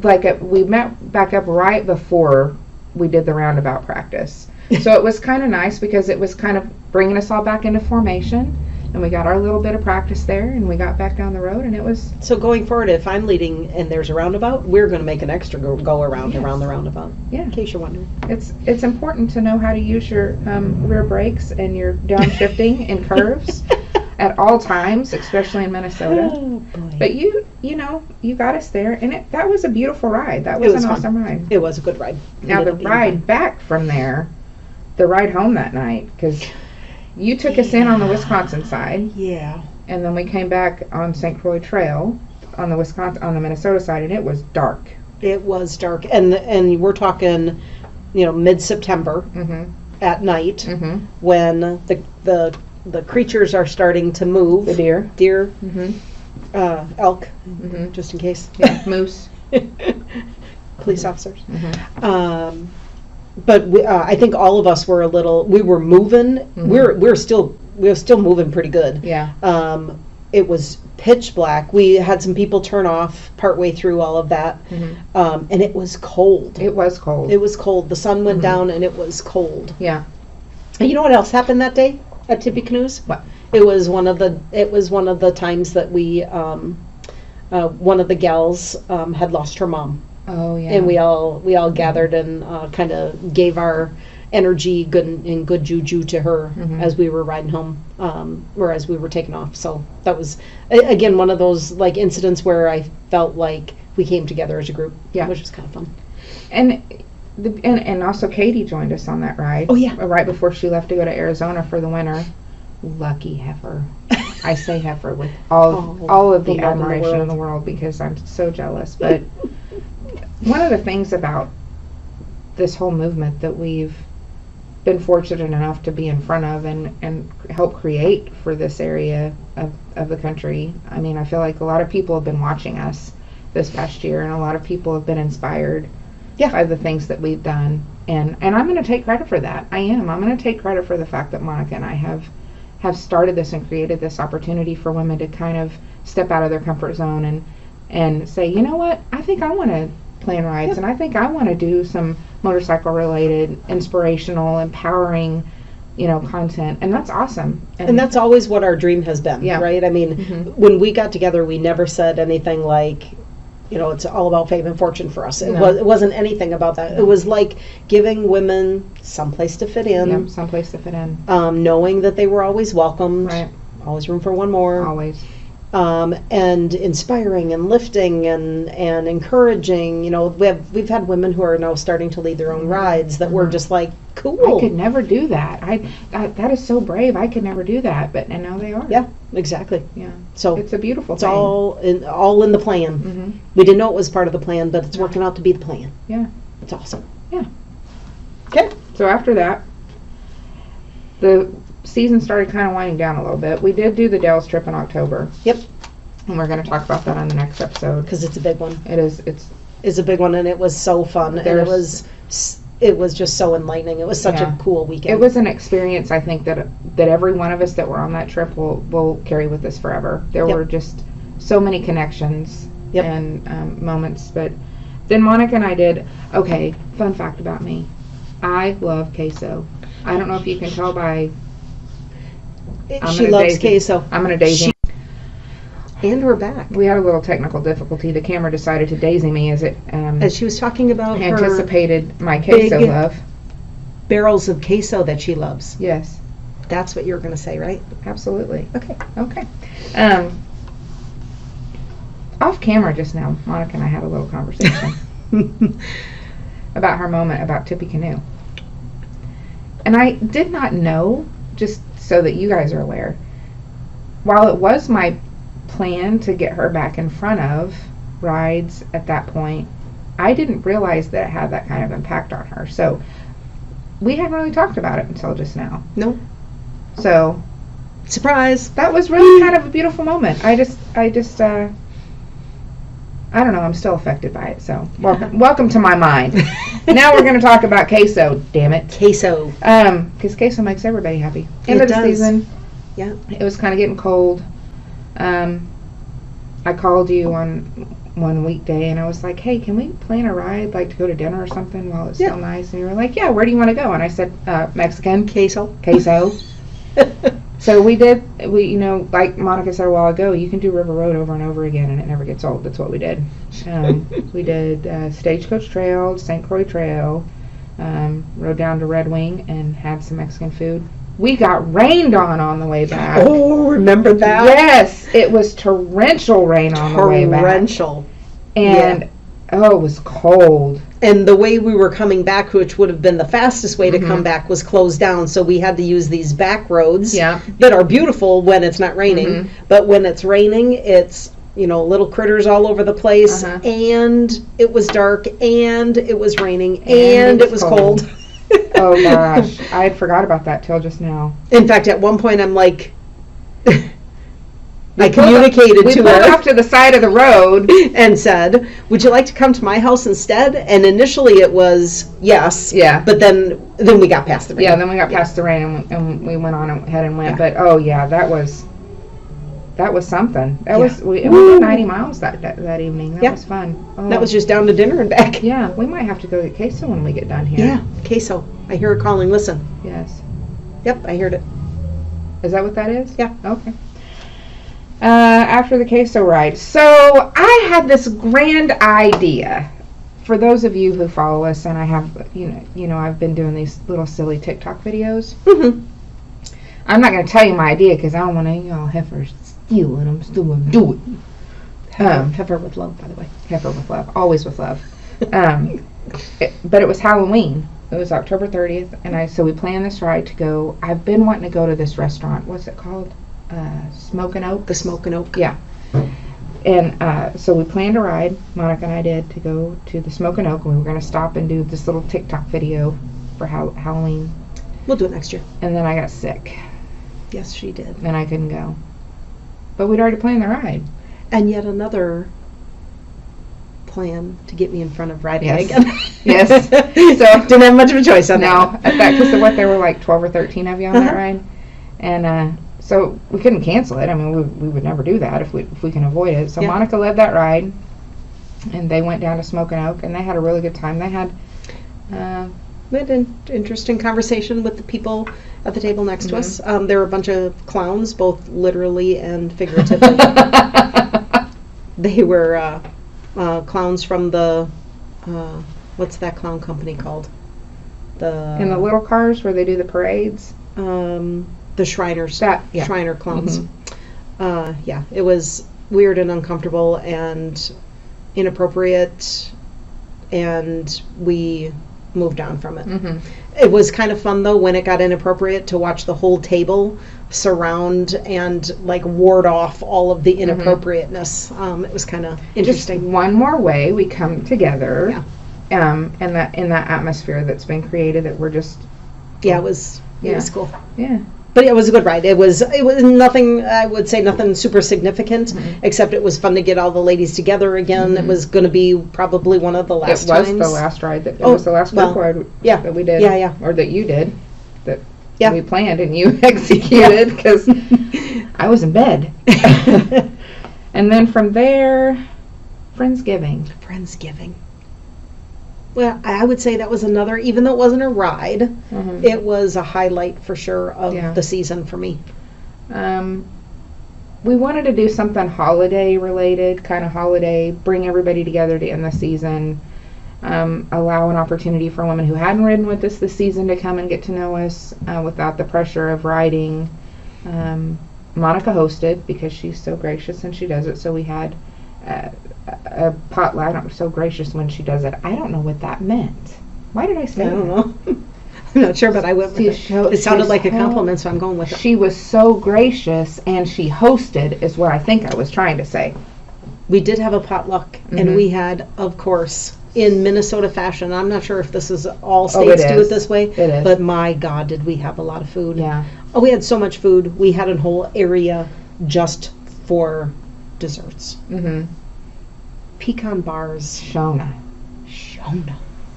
Speaker 1: like we met back up right before we did the roundabout practice. So it was kind of nice because it was kind of bringing us all back into formation, and we got our little bit of practice there, and we got back down the road, and it was...
Speaker 2: So going forward, if I'm leading and there's a roundabout, we're going to make an extra go around around the roundabout.
Speaker 1: Yeah.
Speaker 2: In case you're wondering.
Speaker 1: It's important to know how to use your rear brakes and your downshifting and curves. at all times, especially in Minnesota.
Speaker 2: Oh, boy.
Speaker 1: But you got us there, and that was a beautiful ride. That was an awesome ride.
Speaker 2: It was a good ride.
Speaker 1: Now the ride back from there, the ride home that night, because you took us in on the Wisconsin side.
Speaker 2: Yeah.
Speaker 1: And then we came back on St. Croix Trail on the Minnesota side, and it was dark.
Speaker 2: It was dark, and we're talking, mid-September at night when the creatures are starting to move.
Speaker 1: The deer,
Speaker 2: elk, just in case.
Speaker 1: Yeah, moose,
Speaker 2: police officers. But I think all of us were we were moving. We were still moving pretty good.
Speaker 1: Yeah.
Speaker 2: It was pitch black. We had some people turn off partway through all of that, and it was cold.
Speaker 1: It was cold.
Speaker 2: It was cold. The sun went down, and it was cold.
Speaker 1: Yeah.
Speaker 2: And you know what else happened that day at Tippy Canoes?
Speaker 1: What?
Speaker 2: It was one of the times that we one of the gals had lost her mom.
Speaker 1: Oh yeah.
Speaker 2: And we all gathered and kind of gave our energy, good juju to her as we were riding home, or as we were taking off. So that was again one of those like incidents where I felt like we came together as a group, which was kind of fun.
Speaker 1: And also Katie joined us on that ride.
Speaker 2: Oh yeah,
Speaker 1: right before she left to go to Arizona for the winter. Lucky heifer. I say heifer with all of the admiration in the world because I'm so jealous. But one of the things about this whole movement that we've been fortunate enough to be in front of and help create for this area of the country. I mean, I feel like a lot of people have been watching us this past year, and a lot of people have been inspired by the things that we've done. And I'm going to take credit for that. I am. I'm going to take credit for the fact that Monica and I have started this and created this opportunity for women to kind of step out of their comfort zone and say, you know what, I think I want to plan rides, and I think I want to do some motorcycle related, inspirational, empowering, content, and that's awesome.
Speaker 2: And that's always what our dream has been, right? I mean, when we got together, we never said anything like, it's all about fame and fortune for us. It wasn't anything about that. It was like giving women someplace to fit in.
Speaker 1: Yep, someplace to fit in.
Speaker 2: Knowing that they were always welcomed.
Speaker 1: Right.
Speaker 2: Always room for one more.
Speaker 1: Always.
Speaker 2: And inspiring and lifting and encouraging. We've had women who are now starting to lead their own rides that were just like, cool.
Speaker 1: I could never do that. That is so brave. I could never do that. And now they are.
Speaker 2: Yeah, exactly.
Speaker 1: Yeah.
Speaker 2: So
Speaker 1: it's a beautiful thing.
Speaker 2: It's all in the plan. We didn't know it was part of the plan, but it's working out to be the plan.
Speaker 1: Yeah.
Speaker 2: It's awesome.
Speaker 1: Yeah.
Speaker 2: Okay.
Speaker 1: So after that, the season started kind of winding down a little bit. We did do the Dales trip in October.
Speaker 2: Yep.
Speaker 1: And we're going to talk about that on the next episode.
Speaker 2: Because it's a big one.
Speaker 1: It is.
Speaker 2: It's a big one, and it was so fun. And it was just so enlightening. It was such a cool weekend.
Speaker 1: It was an experience, I think, that every one of us that were on that trip will carry with us forever. There were just so many connections and moments. But then Monica and I did, fun fact about me. I love queso. I don't know if you can tell by...
Speaker 2: She loves queso.
Speaker 1: I'm going to daisy.
Speaker 2: And we're back.
Speaker 1: We had a little technical difficulty. The camera decided to daisy me as it...
Speaker 2: as she was talking about
Speaker 1: anticipated my queso love.
Speaker 2: Barrels of queso that she loves.
Speaker 1: Yes.
Speaker 2: That's what you were going to say, right?
Speaker 1: Absolutely.
Speaker 2: Okay.
Speaker 1: Off camera just now, Monica and I had a little conversation about her moment about Tippy Canoe. And I did not know, just so that you guys are aware, while it was my plan to get her back in front of rides at that point, I didn't realize that it had that kind of impact on her. So we hadn't really talked about it until just now.
Speaker 2: No.
Speaker 1: So
Speaker 2: surprise.
Speaker 1: That was really kind of a beautiful moment. I don't know, I'm still affected by it. So welcome to my mind. Now we're going to talk about queso, damn it.
Speaker 2: Queso.
Speaker 1: Because queso makes everybody happy. End of the season.
Speaker 2: Yeah.
Speaker 1: It was kind of getting cold. I called you on one weekday and I was like, hey, can we plan a ride, like to go to dinner or something while it's still nice? And you were like, yeah, where do you want to go? And I said, Mexican.
Speaker 2: Queso.
Speaker 1: So we did, like Monica said a while ago, you can do River Road over and over again and it never gets old. That's what we did. We did Stagecoach Trail, St. Croix Trail, rode down to Red Wing and had some Mexican food. We got rained on the way back.
Speaker 2: Oh, remember that?
Speaker 1: Yes, it was torrential rain on the way back.
Speaker 2: Torrential.
Speaker 1: And, it was cold.
Speaker 2: And the way we were coming back, which would have been the fastest way to come back, was closed down. So we had to use these back roads that are beautiful when it's not raining. But when it's raining, it's, little critters all over the place. And it was dark, and it was raining, and it was cold.
Speaker 1: Oh, gosh. I had forgot about that till just now.
Speaker 2: In fact, at one point, I'm like... I communicated to her. We
Speaker 1: pulled off to the side of the road
Speaker 2: and said, "Would you like to come to my house instead?" And initially it was yes. Yeah. But then we got past the rain.
Speaker 1: Yeah. Then we got past the rain and we went on ahead and went. But that was something. We did 90 miles that evening. That was fun. Oh.
Speaker 2: That was just down to dinner and back.
Speaker 1: Yeah. We might have to go get Queso when we get done here.
Speaker 2: Yeah. Queso. I hear her calling. Listen.
Speaker 1: Yes.
Speaker 2: Yep. I heard it.
Speaker 1: Is that what that is?
Speaker 2: Yeah.
Speaker 1: Okay. After the Queso ride. So I had this grand idea. For those of you who follow us, and I have, I've been doing these little silly TikTok videos. I'm not going to tell you my idea because I don't want any y'all heifers stealing them. Still going to do it.
Speaker 2: Heifer with love, by the way.
Speaker 1: Heifer with love. Always with love. But it was Halloween. It was October 30th, and so we planned this ride to go. I've been wanting to go to this restaurant. What's it called? Smokin' Oak?
Speaker 2: The Smokin' Oak.
Speaker 1: Yeah. And so we planned a ride, Monica and I did, to go to the Smokin' Oak, and we were going to stop and do this little TikTok video for Halloween.
Speaker 2: We'll do it next year.
Speaker 1: And then I got sick.
Speaker 2: Yes, she did.
Speaker 1: And I couldn't go. But we'd already planned the ride.
Speaker 2: And yet another plan to get me in front of riding
Speaker 1: yes.
Speaker 2: again.
Speaker 1: Yes.
Speaker 2: So didn't have much of a choice on that.
Speaker 1: No. Because there were like 12 or 13 of you on that ride. And so we couldn't cancel it. I mean, we would never do that if we can avoid it. So Monica led that ride, and they went down to Smokin' Oak, and they had a really good time. They had
Speaker 2: we had an interesting conversation with the people at the table next to us. There were a bunch of clowns, both literally and figuratively. They were clowns from the what's that clown company called?
Speaker 1: In the little cars where they do the parades.
Speaker 2: The Shriners, Shriner clowns. It was weird and uncomfortable and inappropriate, and we moved on from it. It was kind of fun though when it got inappropriate to watch the whole table surround and like ward off all of the inappropriateness. It was kind of interesting.
Speaker 1: Just one more way we come together, in that atmosphere that's been created. That we're just
Speaker 2: it was cool.
Speaker 1: Yeah.
Speaker 2: But it was a good ride. It was nothing, I would say nothing super significant, except it was fun to get all the ladies together again. It was going to be probably one of the last times.
Speaker 1: It was the last ride. It was the last group ride that we did.
Speaker 2: Yeah.
Speaker 1: Or that you did. That we planned and you executed because I was in bed. And then from there, Friendsgiving.
Speaker 2: Well, I would say that was another, even though it wasn't a ride, it was a highlight for sure of the season for me.
Speaker 1: We wanted to do something holiday related, bring everybody together to end the season, allow an opportunity for women who hadn't ridden with us this season to come and get to know us without the pressure of riding. Monica hosted because she's so gracious and she does it, so we had a potluck. I'm so gracious when she does it. I don't know what that meant. Why did I say that?
Speaker 2: I don't know. I'm not sure, but I went with it. It sounded like a compliment, so I'm going with it.
Speaker 1: She was so gracious and she hosted is what I think I was trying to say.
Speaker 2: We did have a potluck, and we had, of course, in Minnesota fashion, I'm not sure if this is all states do it this way, but my God, did we have a lot of food.
Speaker 1: Yeah.
Speaker 2: Oh, we had so much food. We had a whole area just for desserts. Pecan bars.
Speaker 1: Shona.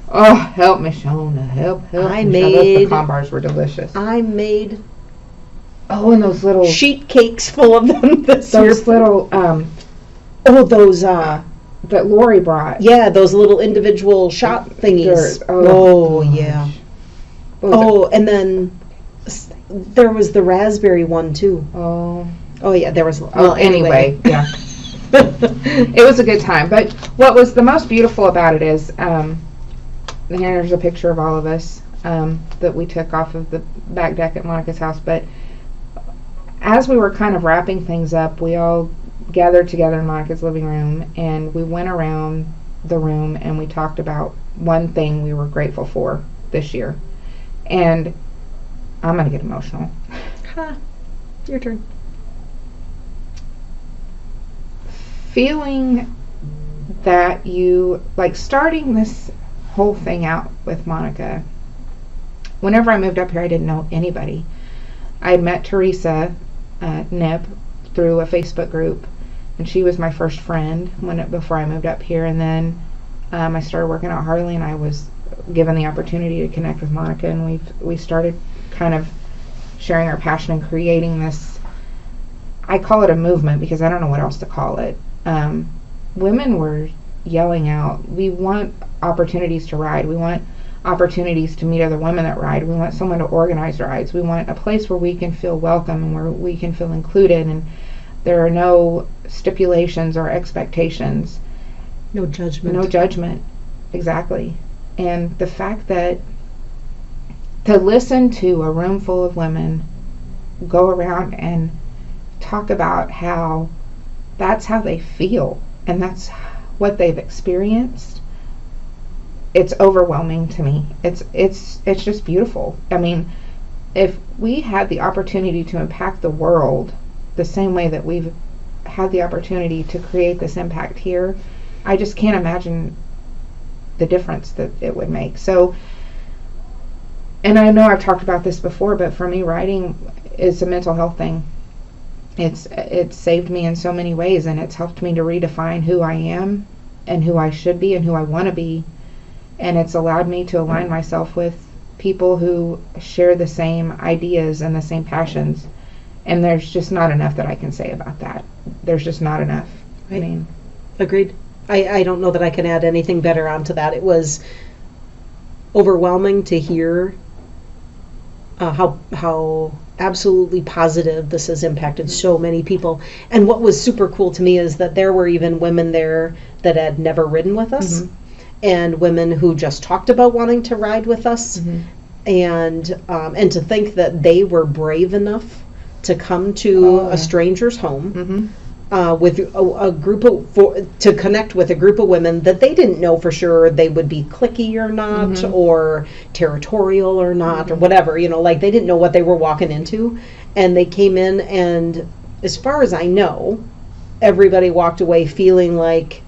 Speaker 2: Oh,
Speaker 1: help me, Shona. Help
Speaker 2: I
Speaker 1: me.
Speaker 2: made...
Speaker 1: Those pecan bars were delicious.
Speaker 2: I made...
Speaker 1: Oh, and those little...
Speaker 2: sheet cakes full of them this year.
Speaker 1: Those little...
Speaker 2: those...
Speaker 1: that Lori brought.
Speaker 2: Yeah, those little individual shot thingies. Yeah. And then there was the raspberry one, too. Oh, yeah, there was...
Speaker 1: Well, anyway, yeah. It was a good time. But what was the most beautiful about it is, here's a picture of all of us. that we took off of the back deck at Monica's house. But as we were kind of wrapping things up, we all gathered together in Monica's living room, and we went around the room and we talked about one thing we were grateful for this year. And I'm going to get emotional.
Speaker 2: Your turn.
Speaker 1: Feeling that you, like, starting this whole thing out with Monica. Whenever I moved up here, I didn't know anybody. I met Teresa Nip through a Facebook group, and she was my first friend before I moved up here. And then I started working at Harley, and I was given the opportunity to connect with Monica, and we started kind of sharing our passion and creating this. I call it a movement because I don't know what else to call it. Women were yelling out, we want opportunities to ride. We want opportunities to meet other women that ride. We want someone to organize rides. We want a place where we can feel welcome and where we can feel included, and there are no stipulations or expectations.
Speaker 2: No judgment.
Speaker 1: No judgment. Exactly. And the fact that to listen to a room full of women go around and talk about how that's how they feel and that's what they've experienced, it's overwhelming to me. It's just beautiful. I mean, if we had the opportunity to impact the world the same way that we've had the opportunity to create this impact here, I just can't imagine the difference that it would make. So, and I know I've talked about this before, but for me, riding is a mental health thing. It's saved me in so many ways, and it's helped me to redefine who I am and who I should be and who I want to be. And it's allowed me to align myself with people who share the same ideas and the same passions. And there's just not enough that I can say about that. There's just not enough.
Speaker 2: Right.
Speaker 1: I mean,
Speaker 2: agreed. I don't know that I can add anything better onto that. It was overwhelming to hear how absolutely positive this has impacted so many people. And what was super cool to me is that there were even women there that had never ridden with us, and women who just talked about wanting to ride with us, and to think that they were brave enough to come to a stranger's home with a group to connect with a group of women that they didn't know for sure they would be cliquey or not, or territorial or not, or whatever, like they didn't know what they were walking into. And they came in, and as far as I know, everybody walked away feeling like,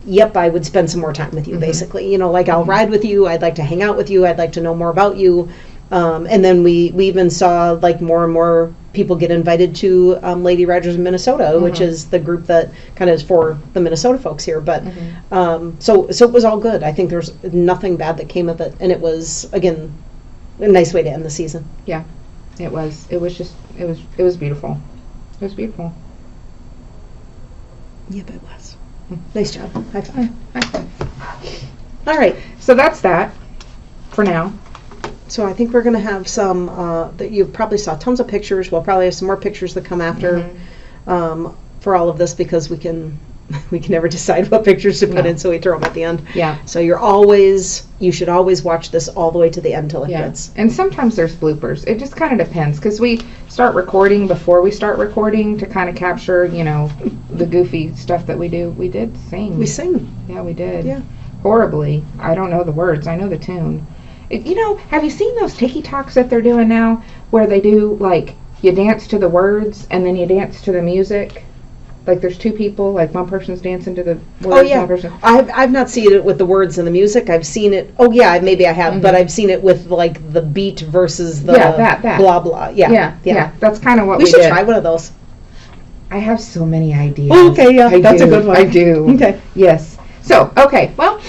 Speaker 2: yep, I would spend some more time with you, basically. Like, I'll ride with you, I'd like to hang out with you, I'd like to know more about you. And then we even saw like more and more people get invited to Lady Riders in Minnesota, which is the group that kind of is for the Minnesota folks here. But so it was all good. I think there's nothing bad that came of it, and it was, again, a nice way to end the season.
Speaker 1: Yeah, it was. It was beautiful. It was beautiful.
Speaker 2: Yep, it was. Nice job. High five.
Speaker 1: High five.
Speaker 2: All right.
Speaker 1: So that's that for now.
Speaker 2: So I think we're going to have some, that you probably saw tons of pictures. We'll probably have some more pictures that come after for all of this, because we can never decide what pictures to put in, so we throw them at the end.
Speaker 1: Yeah.
Speaker 2: So you should always watch this all the way to the end till it hits.
Speaker 1: And sometimes there's bloopers. It just kind of depends, because we start recording before we start recording to kind of capture, the goofy stuff that we do. We did sing.
Speaker 2: We sing.
Speaker 1: Yeah, we did.
Speaker 2: Yeah.
Speaker 1: Horribly. I don't know the words. I know the tune. Have you seen those TikToks that they're doing now, where they do, like, you dance to the words and then you dance to the music? Like, there's two people, like, one person's dancing to the words.
Speaker 2: Oh, yeah.
Speaker 1: One person.
Speaker 2: I've not seen it with the words and the music. I've seen it, maybe I have, but I've seen it with, like, the beat versus the
Speaker 1: that.
Speaker 2: blah, blah.
Speaker 1: Yeah. That's kind of what we
Speaker 2: should
Speaker 1: did.
Speaker 2: try one of those.
Speaker 1: I have so many ideas.
Speaker 2: Oh, okay, yeah, that's a good one.
Speaker 1: I do.
Speaker 2: Okay.
Speaker 1: Yes. So, okay, well,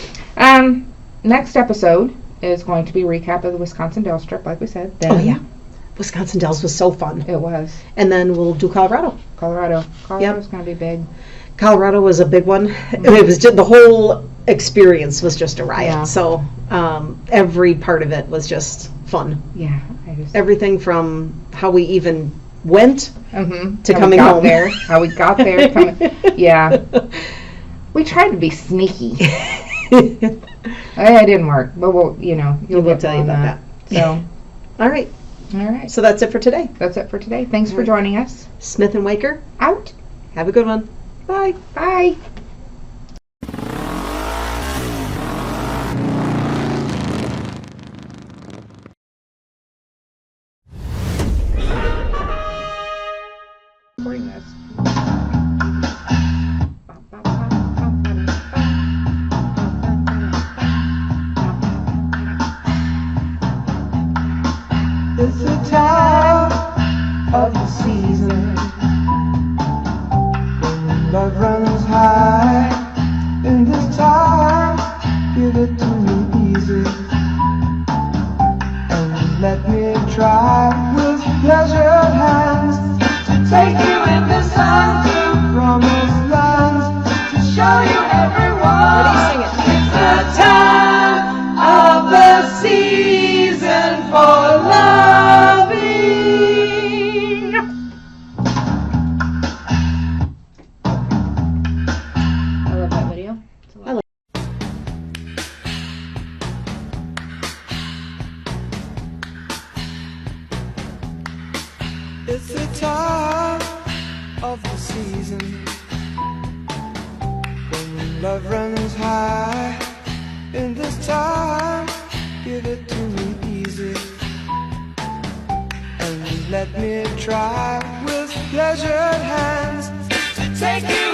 Speaker 1: next episode is going to be a recap of the Wisconsin Dells trip, like we said. Then,
Speaker 2: oh, yeah. Wisconsin Dells was so fun.
Speaker 1: It was.
Speaker 2: And then we'll do Colorado.
Speaker 1: Colorado's going to be big.
Speaker 2: Colorado was a big one. It was just, the whole experience was just a riot.
Speaker 1: Yeah.
Speaker 2: So every part of it was just fun.
Speaker 1: Yeah.
Speaker 2: Everything from how we even went to
Speaker 1: how
Speaker 2: coming home.
Speaker 1: How we got there. Yeah. We tried to be sneaky. It didn't work, but you'll
Speaker 2: We'll tell you about that.
Speaker 1: So,
Speaker 2: All right.
Speaker 1: all right.
Speaker 2: So that's it for today.
Speaker 1: That's it for today. Thanks for joining us.
Speaker 2: Smith and Waker,
Speaker 1: Out.
Speaker 2: have a good one. Bye.
Speaker 1: Bye. Recording this.
Speaker 4: It's the time of the season when love runs high. In this time, give it to me easy and let me try with pleasured hands to take you in the sun to promised lands, to show you everyone.
Speaker 2: Ready, sing it.
Speaker 4: It's the time of the season for loving.
Speaker 1: I love that video. It's a lot.
Speaker 4: It's the time of the season when love runs high. In this time, give it to me easy and let me try with pleasured hands to take you